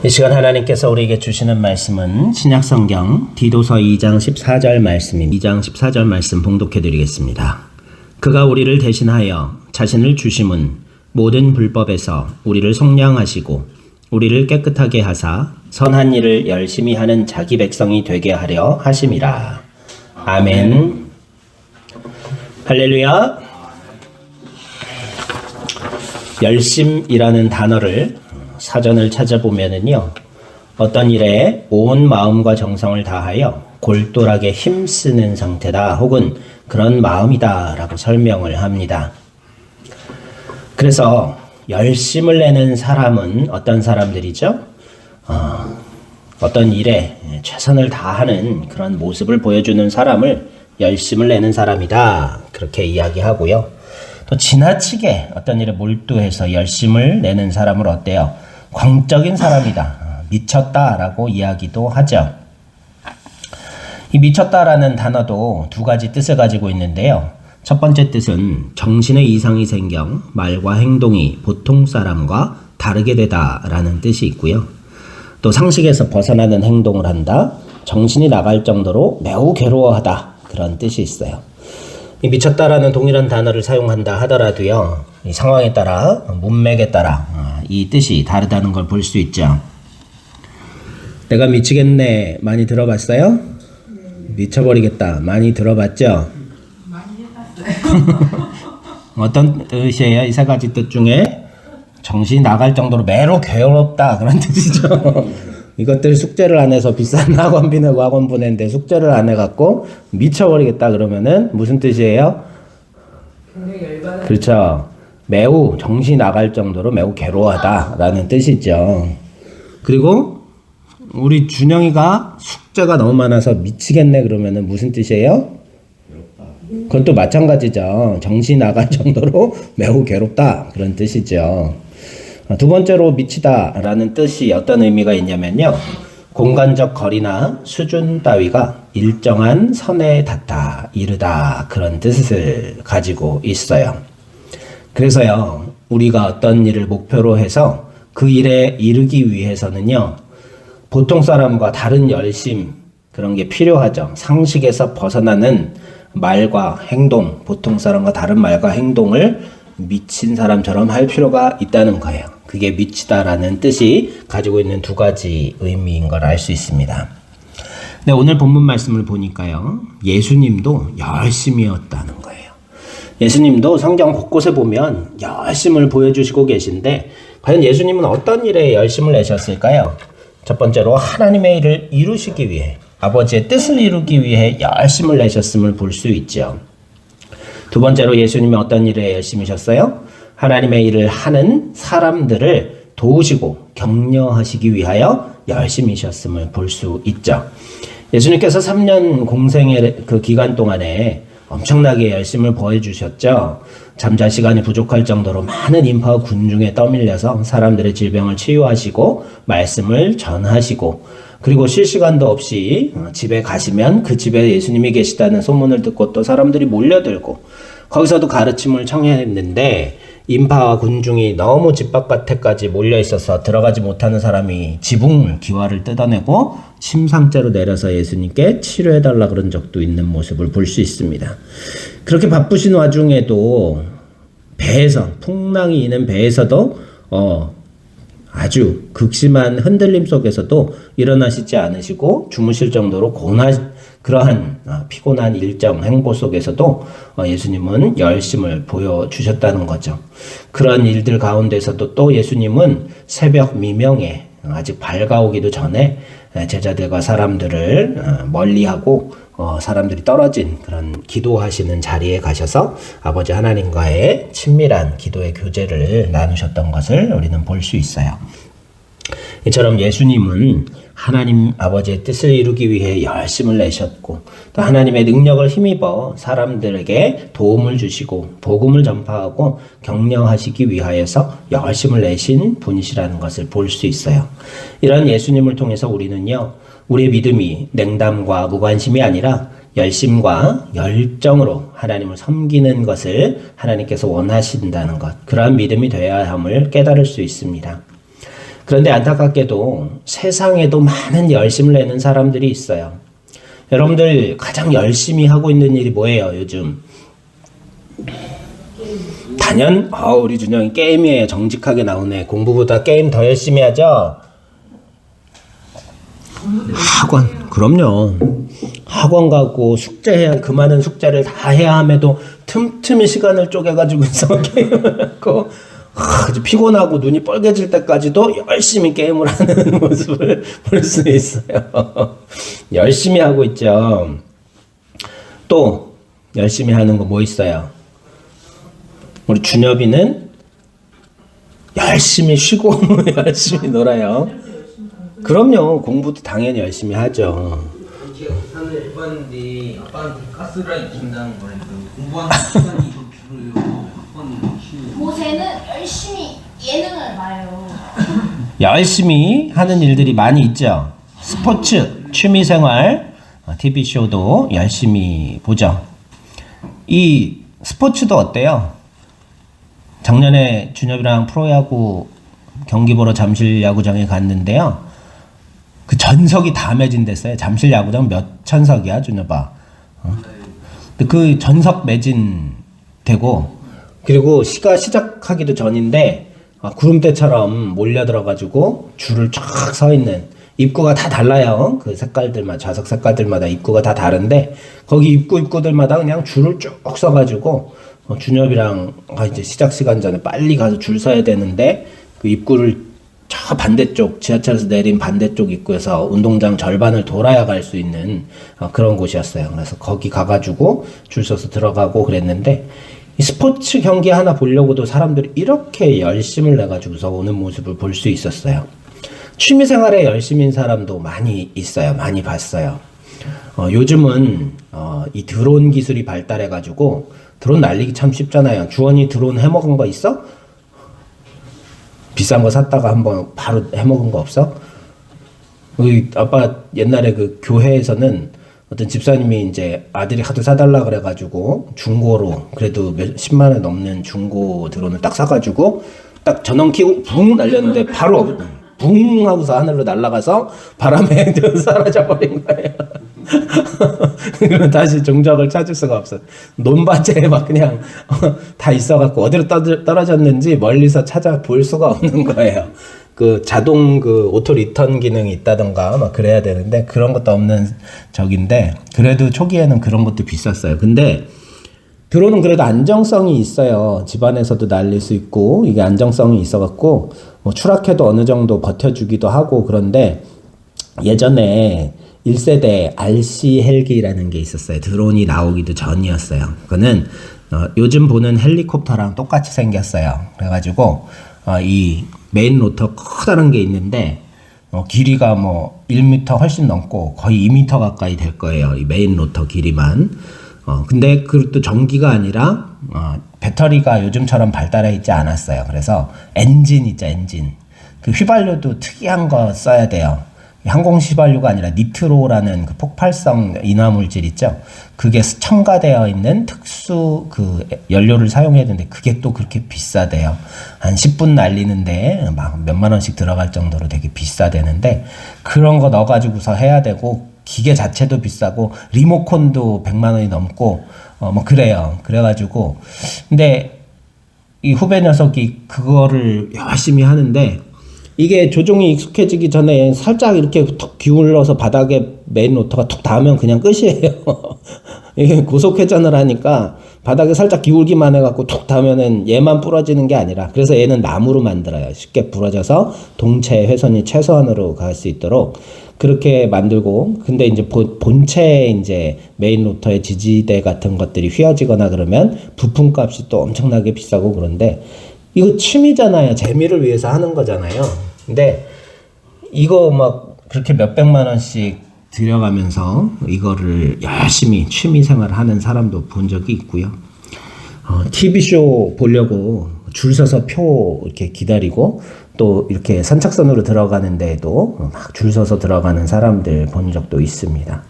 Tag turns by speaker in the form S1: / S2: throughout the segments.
S1: 이 시간 하나님께서 우리에게 주시는 말씀은 신약성경 디도서 2장 14절 말씀입니다. 2장 14절 말씀 봉독해 드리겠습니다. 그가 우리를 대신하여 자신을 주심은 모든 불법에서 우리를 속량하시고 우리를 깨끗하게 하사 선한 일을 열심히 하는 자기 백성이 되게 하려 하심이라. 아멘. 할렐루야. 열심이라는 단어를 사전을 찾아보면은요, 어떤 일에 온 마음과 정성을 다하여 골똘하게 힘쓰는 상태다 혹은 그런 마음이다 라고 설명을 합니다. 그래서 열심을 내는 사람은 어떤 사람들이죠? 어떤 일에 최선을 다하는 그런 모습을 보여주는 사람을 열심을 내는 사람이다, 그렇게 이야기하고요. 또 지나치게 어떤 일에 몰두해서 열심을 내는 사람을 어때요? 광적인 사람이다, 미쳤다라고 이야기도 하죠. 이 미쳤다라는 단어도 두 가지 뜻을 가지고 있는데요. 첫 번째 뜻은 정신의 이상이 생겨 말과 행동이 보통 사람과 다르게 되다라는 뜻이 있고요. 또 상식에서 벗어나는 행동을 한다, 정신이 나갈 정도로 매우 괴로워하다, 그런 뜻이 있어요. 이 미쳤다라는 동일한 단어를 사용한다 하더라도요, 이 상황에 따라, 문맥에 따라 이 뜻이 다르다는 걸 볼 수 있죠. 내가 미치겠네 많이 들어봤어요? 미쳐버리겠다 많이 들어봤죠?
S2: 많이 해봤어요.
S1: 어떤 뜻이에요? 이 세 가지 뜻 중에 정신이 나갈 정도로 매로 괴롭다, 그런 뜻이죠. 이것들 숙제를 안 해서 비싼 학원비 내고 학원 보내는데 숙제를 안 해갖고 미쳐버리겠다 그러면은 무슨 뜻이에요? 그렇죠. 매우 정신이 나갈 정도로 매우 괴로워하다라는 뜻이죠. 그리고 우리 준영이가 숙제가 너무 많아서 미치겠네 그러면은 무슨 뜻이에요? 그건 또 마찬가지죠. 정신이 나갈 정도로 매우 괴롭다, 그런 뜻이죠. 두 번째로 미치다라는 뜻이 어떤 의미가 있냐면요, 공간적 거리나 수준 따위가 일정한 선에 닿다, 이르다, 그런 뜻을 가지고 있어요. 그래서요, 우리가 어떤 일을 목표로 해서 그 일에 이르기 위해서는요, 보통 사람과 다른 열심, 그런 게 필요하죠. 상식에서 벗어나는 말과 행동, 보통 사람과 다른 말과 행동을 미친 사람처럼 할 필요가 있다는 거예요. 그게 미치다라는 뜻이 가지고 있는 두 가지 의미인 걸 알 수 있습니다. 근데 오늘 본문 말씀을 보니까요, 예수님도 열심이었다는 거예요. 예수님도 성경 곳곳에 보면 열심을 보여주시고 계신데, 과연 예수님은 어떤 일에 열심을 내셨을까요? 첫 번째로 하나님의 일을 이루시기 위해, 아버지의 뜻을 이루기 위해 열심을 내셨음을 볼 수 있죠. 두 번째로 예수님이 어떤 일에 열심이셨어요? 하나님의 일을 하는 사람들을 도우시고 격려하시기 위하여 열심이셨음을 볼 수 있죠. 예수님께서 3년 공생의 그 기간 동안에 엄청나게 열심을 보여주셨죠. 잠잘 시간이 부족할 정도로 많은 인파와 군중에 떠밀려서 사람들의 질병을 치유하시고 말씀을 전하시고, 그리고 쉴 시간도 없이 집에 가시면 그 집에 예수님이 계시다는 소문을 듣고 또 사람들이 몰려들고, 거기서도 가르침을 청했는데 인파와 군중이 너무 집 바깥에까지 몰려 있어서 들어가지 못하는 사람이 지붕 기와를 뜯어내고 침상째로 내려서 예수님께 치료해달라 그런 적도 있는 모습을 볼 수 있습니다. 그렇게 바쁘신 와중에도 배에서, 풍랑이 있는 배에서도 아주 극심한 흔들림 속에서도 일어나시지 않으시고 주무실 정도로 그러한 피곤한 일정, 행보 속에서도 예수님은 열심을 보여주셨다는 거죠. 그런 일들 가운데서도 또 예수님은 새벽 미명에 아직 밝아오기도 전에 제자들과 사람들을 멀리하고 사람들이 떨어진 그런 기도하시는 자리에 가셔서 아버지 하나님과의 친밀한 기도의 교제를 나누셨던 것을 우리는 볼 수 있어요. 이처럼 예수님은 하나님 아버지의 뜻을 이루기 위해 열심을 내셨고, 또 하나님의 능력을 힘입어 사람들에게 도움을 주시고 복음을 전파하고 격려하시기 위하여서 열심을 내신 분이시라는 것을 볼 수 있어요. 이런 예수님을 통해서 우리는요, 우리의 믿음이 냉담과 무관심이 아니라 열심과 열정으로 하나님을 섬기는 것을 하나님께서 원하신다는 것, 그러한 믿음이 되어야 함을 깨달을 수 있습니다. 그런데 안타깝게도 세상에도 많은 열심을 내는 사람들이 있어요. 여러분들 가장 열심히 하고 있는 일이 뭐예요, 요즘? 단연, 우리 준영이 게임이에요. 정직하게 나오네. 공부보다 게임 더 열심히 하죠? 학원, 그럼요. 학원 가고 숙제해야, 그 많은 숙제를 다 해야 함에도 틈틈이 시간을 쪼개가지고서 게임을 하고, 아주 피곤하고 눈이 뻘개질 때까지도 열심히 게임을 하는 모습을 볼 수 있어요. 열심히 하고 있죠. 또 열심히 하는 거 뭐 있어요? 우리 준엽이는 열심히 쉬고 열심히 놀아요. 그럼요. 공부도 당연히 열심히 하죠.
S3: 하는 일반인들이 아빠한테 가스라이 준다는 거예요. 공부하는 시간이 좀 줄어요. 아빠는 쉬는.
S4: 보세는 열심히 예능을 봐요.
S1: 열심히 하는 일들이 많이 있죠. 스포츠, 취미생활, TV쇼도 열심히 보죠. 이 스포츠도 어때요? 작년에 준엽이랑 프로야구 경기 보러 잠실 야구장에 갔는데요. 그 전석이 다 매진됐어요. 잠실 야구장 몇 천석이야, 준엽아? 근데 그 전석 매진되고, 그리고 시가 시작하기도 전인데 구름대처럼 몰려들어가지고 줄을 쫙 서 있는, 입구가 다 달라요. 그 색깔들마다, 좌석 색깔들마다 입구가 다 다른데 거기 입구들마다 그냥 줄을 쭉 서가지고 준엽이랑 이제 시작 시간 전에 빨리 가서 줄 서야 되는데 그 입구를 저 반대쪽, 지하철에서 내린 반대쪽 입구에서 운동장 절반을 돌아야 갈 수 있는 그런 곳이었어요. 그래서 거기 가가지고 줄 서서 들어가고 그랬는데, 이 스포츠 경기 하나 보려고도 사람들이 이렇게 열심을 내가지고서 오는 모습을 볼 수 있었어요. 취미생활에 열심인 사람도 많이 있어요. 많이 봤어요. 요즘은 이 드론 기술이 발달해가지고 드론 날리기 참 쉽잖아요. 주원이 드론 해먹은 거 있어? 비싼 거 샀다가 한번 바로 해먹은 거 없어? 우리 아빠 옛날에 그 교회에서는 어떤 집사님이 이제 아들이 하도 사달라 그래가지고 중고로 그래도 몇 10만 원 넘는 중고 드론을 딱 사가지고 딱 전원 켜고 붕 날렸는데 바로 붕 하고서 하늘로 날아가서 바람에 사라져버린 거예요. 그럼 다시 종적을 찾을 수가 없어. 논밭에 막 그냥 다 있어갖고 어디로 떨어졌는지 멀리서 찾아볼 수가 없는 거예요. 그 자동 그 오토 리턴 기능이 있다던가 막 그래야 되는데 그런 것도 없는 적인데, 그래도 초기에는 그런 것도 비쌌어요. 근데 드론은 그래도 안정성이 있어요. 집안에서도 날릴 수 있고 이게 안정성이 있어갖고 뭐 추락해도 어느 정도 버텨주기도 하고. 그런데 예전에 1세대 RC 헬기라는 게 있었어요. 드론이 나오기도 전이었어요. 그거는 요즘 보는 헬리콥터랑 똑같이 생겼어요. 그래가지고 이 메인 로터 커다란 게 있는데 길이가 뭐 1m 훨씬 넘고 거의 2m 가까이 될 거예요. 이 메인 로터 길이만. 근데 그것도 전기가 아니라 배터리가 요즘처럼 발달해 있지 않았어요. 그래서 엔진 있죠, 엔진. 그 휘발유도 특이한 거 써야 돼요. 항공 휘발유가 아니라 니트로라는 그 폭발성 인화물질 있죠. 그게 첨가되어 있는 특수 그 연료를 사용해야 되는데 그게 또 그렇게 비싸대요. 한 10분 날리는데 막 몇만 원씩 들어갈 정도로 되게 비싸대는데, 그런 거 넣어가지고서 해야 되고 기계 자체도 비싸고 리모컨도 100만 원이 넘고 뭐 그래요. 그래가지고 근데 이 후배 녀석이 그거를 열심히 하는데, 이게 조종이 익숙해지기 전에 살짝 이렇게 툭 기울어서 바닥에 메인 로터가 툭 닿으면 그냥 끝이에요. 이게 고속 회전을 하니까 바닥에 살짝 기울기만 해갖고 툭 닿으면은 얘만 부러지는 게 아니라, 그래서 얘는 나무로 만들어요. 쉽게 부러져서 동체 훼손이 최소한으로 갈 수 있도록 그렇게 만들고. 근데 이제 본체에 이제 메인 로터의 지지대 같은 것들이 휘어지거나 그러면 부품값이 또 엄청나게 비싸고. 그런데 이거 취미잖아요. 재미를 위해서 하는 거잖아요. 근데 이거 막 그렇게 몇백만 원씩 들여가면서 이거를 열심히 취미생활을 하는 사람도 본 적이 있고요. TV쇼 보려고 줄 서서 표 이렇게 기다리고 또 이렇게 선착순으로 들어가는 데에도 막 줄 서서 들어가는 사람들 본 적도 있습니다.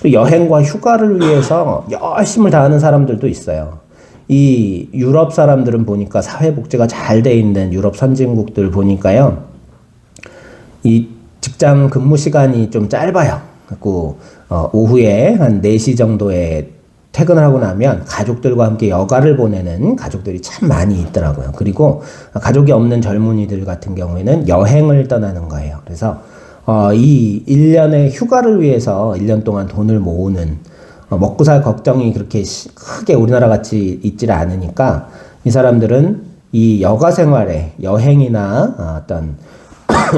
S1: 또 여행과 휴가를 위해서 열심을 다하는 사람들도 있어요. 이 유럽 사람들은 보니까 사회복지가 잘 돼 있는 유럽 선진국들 보니까요. 이 직장 근무 시간이 좀 짧아요. 그리고 오후에 한 4시 정도에 퇴근을 하고 나면 가족들과 함께 여가를 보내는 가족들이 참 많이 있더라고요. 그리고 가족이 없는 젊은이들 같은 경우에는 여행을 떠나는 거예요. 그래서 이 1년의 휴가를 위해서 1년 동안 돈을 모으는 먹고 살 걱정이 그렇게 크게 우리나라 같이 있지를 않으니까 이 사람들은 이 여가 생활에 여행이나 어떤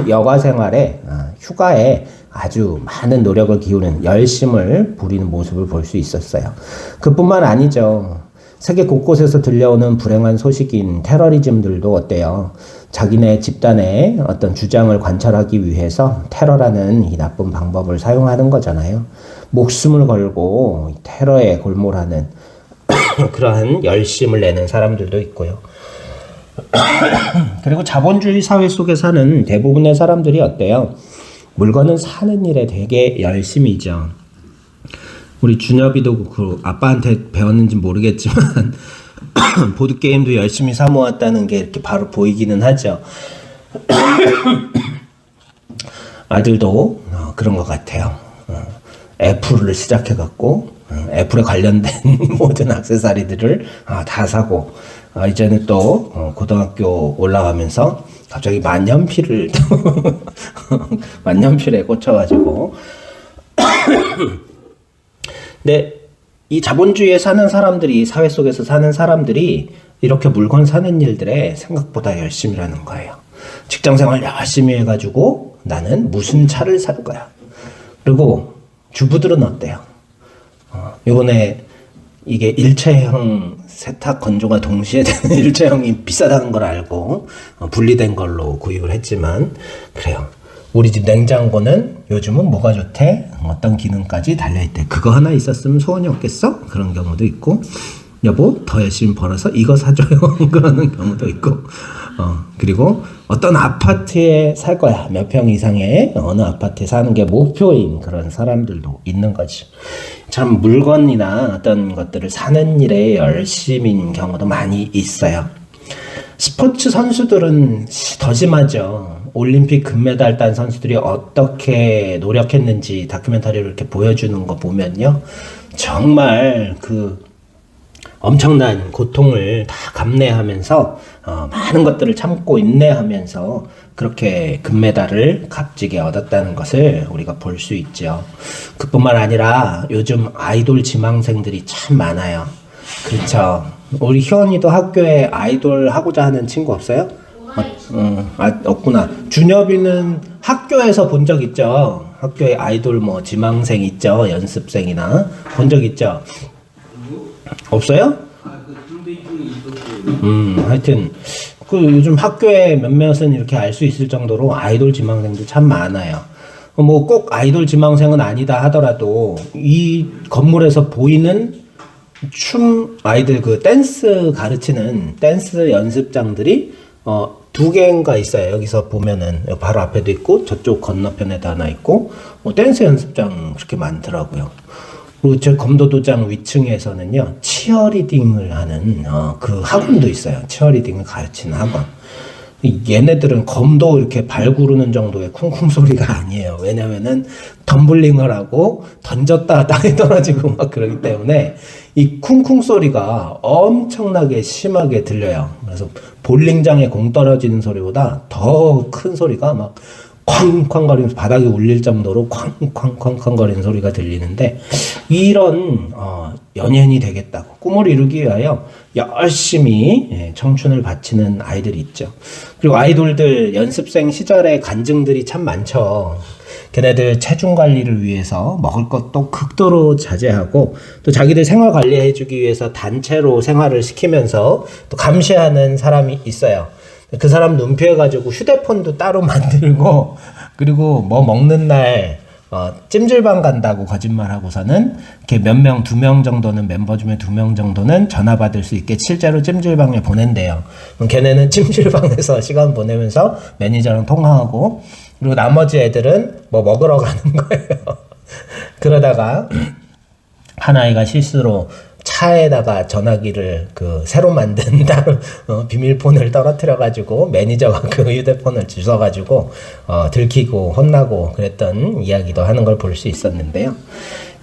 S1: 여가 생활에 휴가에 아주 많은 노력을 기울이는 열심을 부리는 모습을 볼 수 있었어요. 그뿐만 아니죠. 세계 곳곳에서 들려오는 불행한 소식인 테러리즘들도 어때요? 자기네 집단의 어떤 주장을 관철하기 위해서 테러라는 이 나쁜 방법을 사용하는 거잖아요. 목숨을 걸고 테러에 골몰하는 그러한 열심을 내는 사람들도 있고요. 그리고 자본주의 사회 속에 사는 대부분의 사람들이 어때요? 물건은 사는 일에 되게 열심이죠. 우리 준엽이도 그 아빠한테 배웠는지 모르겠지만 보드게임도 열심히 사 모았다는 게 이렇게 바로 보이기는 하죠. 아들도 그런 것 같아요. 애플을 시작해갖고 애플에 관련된 모든 액세서리들을 다 사고 이제는 또 고등학교 올라가면서 갑자기 만년필을 만년필에 꽂혀가지고 근데 이 자본주의에 사는 사람들이 사회 속에서 사는 사람들이 이렇게 물건 사는 일들에 생각보다 열심이라는 거예요. 직장생활 열심히 해가지고 나는 무슨 차를 살 거야. 그리고 주부들은 어때요? 요번에 이게 일체형 세탁 건조가 동시에 되는 일체형이 비싸다는 걸 알고 분리된 걸로 구입을 했지만 그래요. 우리 집 냉장고는 요즘은 뭐가 좋대? 어떤 기능까지 달려있대. 그거 하나 있었으면 소원이 없겠어? 그런 경우도 있고 여보 더 열심히 벌어서 이거 사줘요. 그러는 경우도 있고 그리고 어떤 아파트에 살 거야. 몇 평 이상의 어느 아파트에 사는 게 목표인 그런 사람들도 있는 거지. 참 물건이나 어떤 것들을 사는 일에 열심인 경우도 많이 있어요. 스포츠 선수들은 더 심하죠. 올림픽 금메달 딴 선수들이 어떻게 노력했는지 다큐멘터리를 이렇게 보여주는 거 보면요. 정말 그 엄청난 고통을 다 감내하면서 많은 것들을 참고 인내하면서 그렇게 금메달을 값지게 얻었다는 것을 우리가 볼 수 있죠. 그뿐만 아니라 요즘 아이돌 지망생들이 참 많아요. 그렇죠. 우리 희원이도 학교에 아이돌 하고자 하는 친구 없어요? 없구나. 준엽이는 학교에서 본 적 있죠? 학교에 아이돌 뭐 지망생 있죠? 연습생이나 본 적 있죠? 없어요? 하여튼 그 요즘 학교에 몇몇은 이렇게 알 수 있을 정도로 아이돌 지망생도 참 많아요. 뭐 꼭 아이돌 지망생은 아니다 하더라도 이 건물에서 보이는 춤 아이들 그 댄스 가르치는 댄스 연습장들이 2개인가 있어요. 여기서 보면은 바로 앞에도 있고 저쪽 건너편에도 하나 있고 댄스 연습장 그렇게 많더라고요. 그리고 저 검도도장 위층에서는요 치어리딩을 하는 그 학원도 있어요. 치어리딩을 가르치는 학원. 얘네들은 검도 이렇게 발 구르는 정도의 쿵쿵 소리가 아니에요. 왜냐면은 덤블링을 하고 던졌다 땅에 떨어지고 막 그러기 때문에 이 쿵쿵 소리가 엄청나게 심하게 들려요. 그래서 볼링장에 공 떨어지는 소리보다 더 큰 소리가 막 쾅쾅거리면서 바닥이 울릴 정도로 쾅쾅쾅쾅거리는 소리가 들리는데 이런 연예인이 되겠다고 꿈을 이루기 위하여 열심히 청춘을 바치는 아이들이 있죠. 그리고 아이돌들 연습생 시절의 간증들이 참 많죠. 걔네들 체중 관리를 위해서 먹을 것도 극도로 자제하고 또 자기들 생활 관리해주기 위해서 단체로 생활을 시키면서 또 감시하는 사람이 있어요. 그 사람 눈피해가지고 휴대폰도 따로 만들고 그리고 뭐 먹는 날 찜질방 간다고 거짓말하고서는 이렇게 몇 명, 2명 정도는 멤버 중에 2명 정도는 전화 받을 수 있게 실제로 찜질방에 보낸대요. 그럼 걔네는 찜질방에서 시간 보내면서 매니저랑 통화하고 그리고 나머지 애들은 뭐 먹으러 가는 거예요. 그러다가 한 아이가 실수로 차에다가 전화기를 새로 만든 비밀폰을 떨어뜨려가지고 매니저가 그 휴대폰을 주워가지고 들키고 혼나고 그랬던 이야기도 하는 걸 볼 수 있었는데요.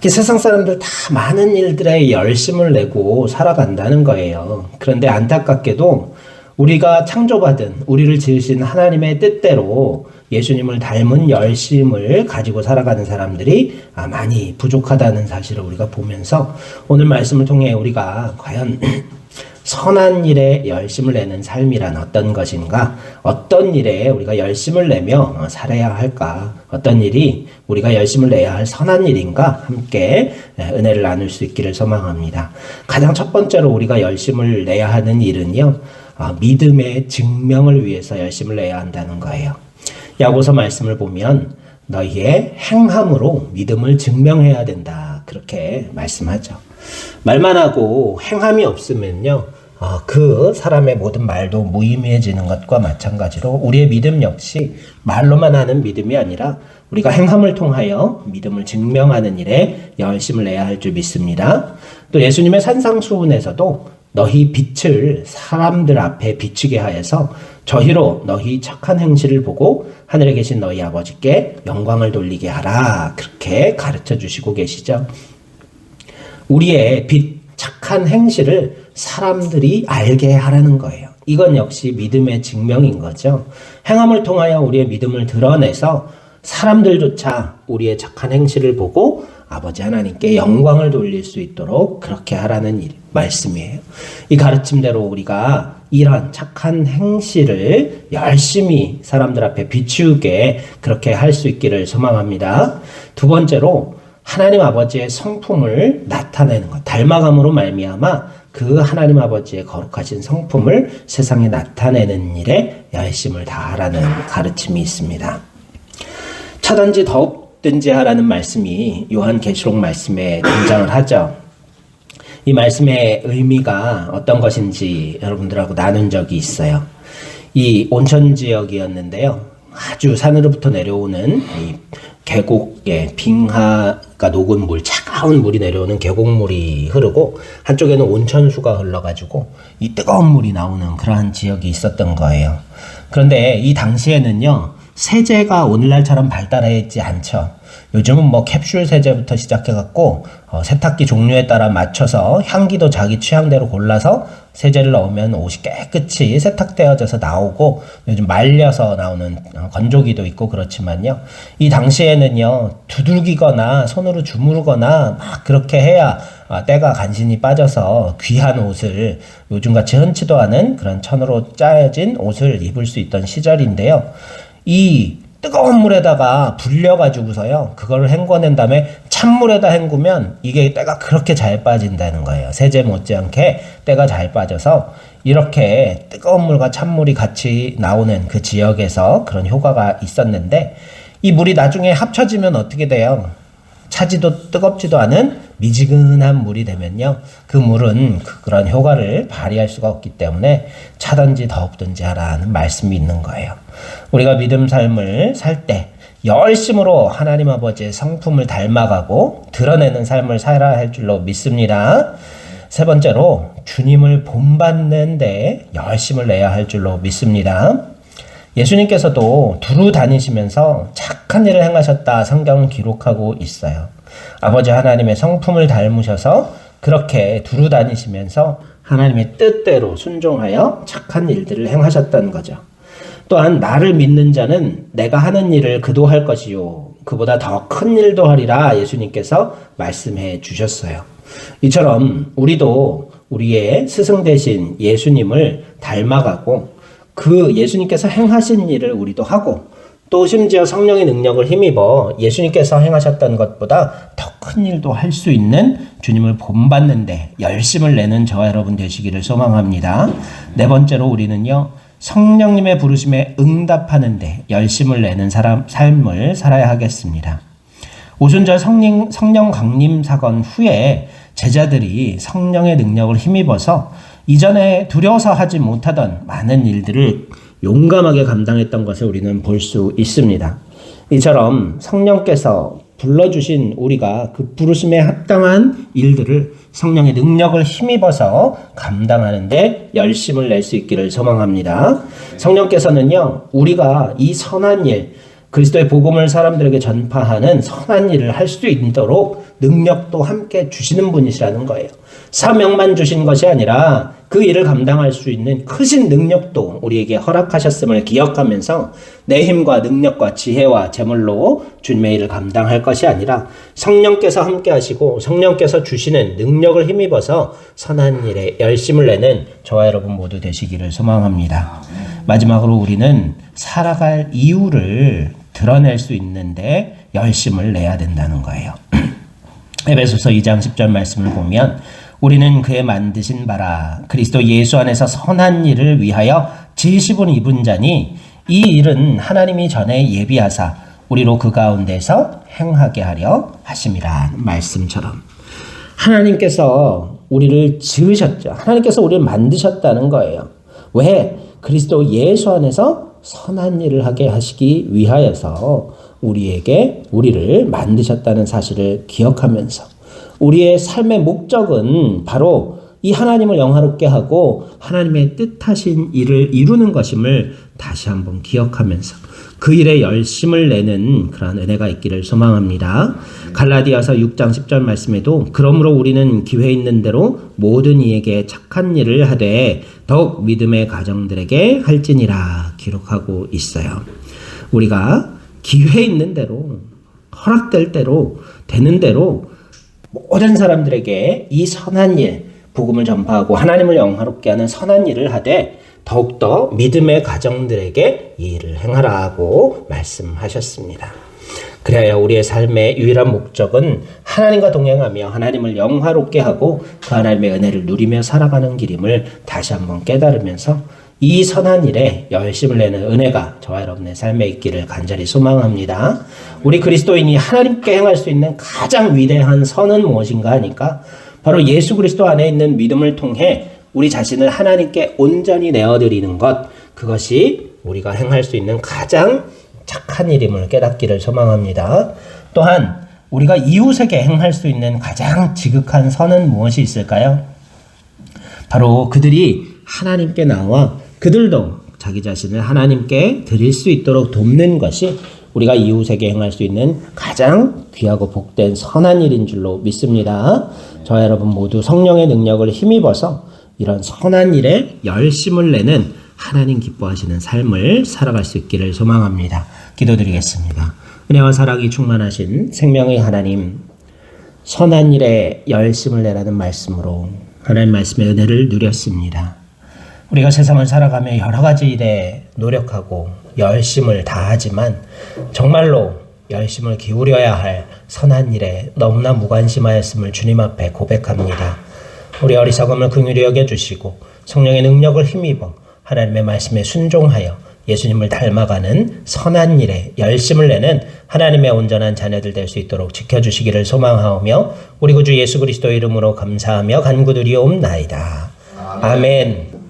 S1: 세상 사람들 다 많은 일들에 열심을 내고 살아간다는 거예요. 그런데 안타깝게도 우리가 창조받은 우리를 지으신 하나님의 뜻대로 예수님을 닮은 열심을 가지고 살아가는 사람들이 많이 부족하다는 사실을 우리가 보면서 오늘 말씀을 통해 우리가 과연 선한 일에 열심을 내는 삶이란 어떤 것인가, 어떤 일에 우리가 열심을 내며 살아야 할까, 어떤 일이 우리가 열심을 내야 할 선한 일인가 함께 은혜를 나눌 수 있기를 소망합니다. 가장 첫 번째로 우리가 열심을 내야 하는 일은요, 믿음의 증명을 위해서 열심을 내야 한다는 거예요. 야고보서 말씀을 보면 너희의 행함으로 믿음을 증명해야 된다, 그렇게 말씀하죠. 말만 하고 행함이 없으면요, 그 사람의 모든 말도 무의미해지는 것과 마찬가지로 우리의 믿음 역시 말로만 하는 믿음이 아니라 우리가 행함을 통하여 믿음을 증명하는 일에 열심을 내야 할 줄 믿습니다. 또 예수님의 산상수훈에서도 너희 빛을 사람들 앞에 비추게 하여서 저희로 너희 착한 행실을 보고 하늘에 계신 너희 아버지께 영광을 돌리게 하라, 그렇게 가르쳐 주시고 계시죠. 우리의 빛, 착한 행실을 사람들이 알게 하라는 거예요. 이건 역시 믿음의 증명인 거죠. 행함을 통하여 우리의 믿음을 드러내서 사람들조차 우리의 착한 행실을 보고 아버지 하나님께 영광을 돌릴 수 있도록 그렇게 하라는 말씀이에요. 이 가르침대로 우리가 이런 착한 행실을 열심히 사람들 앞에 비추게 그렇게 할 수 있기를 소망합니다. 두 번째로 하나님 아버지의 성품을 나타내는 것, 닮아감으로 말미암아 그 하나님 아버지의 거룩하신 성품을 세상에 나타내는 일에 열심을 다하라는 가르침이 있습니다. 차든지 더욱든지 하라는 말씀이 요한계시록 말씀에 등장을 하죠. 이 말씀의 의미가 어떤 것인지 여러분들하고 나눈 적이 있어요. 이 온천 지역이었는데요. 아주 산으로부터 내려오는 이 계곡에 빙하가 녹은 물, 차가운 물이 내려오는 계곡물이 흐르고 한쪽에는 온천수가 흘러가지고 이 뜨거운 물이 나오는 그러한 지역이 있었던 거예요. 그런데 이 당시에는요, 세제가 오늘날처럼 발달해 있지 않죠. 요즘은 뭐 캡슐 세제부터 시작해갖고 세탁기 종류에 따라 맞춰서 향기도 자기 취향대로 골라서 세제를 넣으면 옷이 깨끗이 세탁되어져서 나오고 요즘 말려서 나오는 건조기도 있고 그렇지만요. 이 당시에는요, 두들기거나 손으로 주무르거나 막 그렇게 해야 때가 간신히 빠져서 귀한 옷을 요즘같이 흔치도 않은 그런 천으로 짜여진 옷을 입을 수 있던 시절인데요. 이 뜨거운 물에다가 불려가지고서요, 그거를 헹궈낸 다음에 찬물에다 헹구면 이게 때가 그렇게 잘 빠진다는 거예요. 세제 못지않게 때가 잘 빠져서 이렇게 뜨거운 물과 찬물이 같이 나오는 그 지역에서 그런 효과가 있었는데, 이 물이 나중에 합쳐지면 어떻게 돼요? 차지도 뜨겁지도 않은 미지근한 물이 되면요, 그 물은 그런 효과를 발휘할 수가 없기 때문에 차든지 더욱든지 하라는 말씀이 있는 거예요. 우리가 믿음 삶을 살 때 열심으로 하나님 아버지의 성품을 닮아가고 드러내는 삶을 살아야 할 줄로 믿습니다. 세 번째로 주님을 본받는 데 열심을 내야 할 줄로 믿습니다. 예수님께서도 두루 다니시면서 착한 일을 행하셨다 성경은 기록하고 있어요. 아버지 하나님의 성품을 닮으셔서 그렇게 두루 다니시면서 하나님의 뜻대로 순종하여 착한 일들을 행하셨다는 거죠. 또한 나를 믿는 자는 내가 하는 일을 그도 할 것이요 그보다 더 큰 일도 하리라 예수님께서 말씀해 주셨어요. 이처럼 우리도 우리의 스승 되신 예수님을 닮아가고 그 예수님께서 행하신 일을 우리도 하고 또 심지어 성령의 능력을 힘입어 예수님께서 행하셨던 것보다 더 큰 일도 할 수 있는 주님을 본받는데 열심을 내는 저와 여러분 되시기를 소망합니다. 네 번째로 우리는요, 성령님의 부르심에 응답하는데 열심을 내는 삶을 살아야 하겠습니다. 오순절 성령 강림 사건 후에 제자들이 성령의 능력을 힘입어서 이전에 두려워서 하지 못하던 많은 일들을 용감하게 감당했던 것을 우리는 볼 수 있습니다. 이처럼 성령께서 불러주신 우리가 그 부르심에 합당한 일들을 성령의 능력을 힘입어서 감당하는데 열심을 낼 수 있기를 소망합니다. 성령께서는요, 우리가 이 선한 일, 그리스도의 복음을 사람들에게 전파하는 선한 일을 할 수 있도록 능력도 함께 주시는 분이시라는 거예요. 사명만 주신 것이 아니라 그 일을 감당할 수 있는 크신 능력도 우리에게 허락하셨음을 기억하면서 내 힘과 능력과 지혜와 재물로 주님의 일을 감당할 것이 아니라 성령께서 함께 하시고 성령께서 주시는 능력을 힘입어서 선한 일에 열심을 내는 저와 여러분 모두 되시기를 소망합니다. 마지막으로 우리는 살아갈 이유를 드러낼 수 있는데 열심을 내야 된다는 거예요. 에베소서 2장 10절 말씀을 보면 우리는 그의 만드신 바라 그리스도 예수 안에서 선한 일을 위하여 지으심을 입은 자니 이 일은 하나님이 전에 예비하사 우리로 그 가운데서 행하게 하려 하심이라 말씀처럼 하나님께서 우리를 지으셨죠. 하나님께서 우리를 만드셨다는 거예요. 왜? 그리스도 예수 안에서 선한 일을 하게 하시기 위하여서 우리를 만드셨다는 사실을 기억하면서 우리의 삶의 목적은 바로 이 하나님을 영화롭게 하고 하나님의 뜻하신 일을 이루는 것임을 다시 한번 기억하면서 그 일에 열심을 내는 그러한 은혜가 있기를 소망합니다. 갈라디아서 6장 10절 말씀에도 그러므로 우리는 기회 있는 대로 모든 이에게 착한 일을 하되 더욱 믿음의 가정들에게 할지니라 기록하고 있어요. 우리가 기회 있는 대로 허락될 대로 되는 대로 모든 사람들에게 이 선한 일, 복음을 전파하고 하나님을 영화롭게 하는 선한 일을 하되 더욱더 믿음의 가정들에게 이 일을 행하라고 말씀하셨습니다. 그래야 우리의 삶의 유일한 목적은 하나님과 동행하며 하나님을 영화롭게 하고 그 하나님의 은혜를 누리며 살아가는 길임을 다시 한번 깨달으면서 이 선한 일에 열심을 내는 은혜가 저와 여러분의 삶에 있기를 간절히 소망합니다. 우리 그리스도인이 하나님께 행할 수 있는 가장 위대한 선은 무엇인가 하니까 바로 예수 그리스도 안에 있는 믿음을 통해 우리 자신을 하나님께 온전히 내어드리는 것, 그것이 우리가 행할 수 있는 가장 착한 일임을 깨닫기를 소망합니다. 또한 우리가 이웃에게 행할 수 있는 가장 지극한 선은 무엇이 있을까요? 바로 그들이 하나님께 나와 그들도 자기 자신을 하나님께 드릴 수 있도록 돕는 것이 우리가 이웃에게 행할 수 있는 가장 귀하고 복된 선한 일인 줄로 믿습니다. 저와 여러분 모두 성령의 능력을 힘입어서 이런 선한 일에 열심을 내는 하나님 기뻐하시는 삶을 살아갈 수 있기를 소망합니다. 기도드리겠습니다. 은혜와 사랑이 충만하신 생명의 하나님, 선한 일에 열심을 내라는 말씀으로 하나님 말씀의 은혜를 누렸습니다. 우리가 세상을 살아가며 여러 가지 일에 노력하고 열심을 다하지만 정말로 열심을 기울여야 할 선한 일에 너무나 무관심하였음을 주님 앞에 고백합니다. 우리 어리석음을 긍휼히 여겨주시고 성령의 능력을 힘입어 하나님의 말씀에 순종하여 예수님을 닮아가는 선한 일에 열심을 내는 하나님의 온전한 자녀들 될 수 있도록 지켜주시기를 소망하오며 우리 구주 예수 그리스도의 이름으로 감사하며 간구드리옵나이다. 아멘.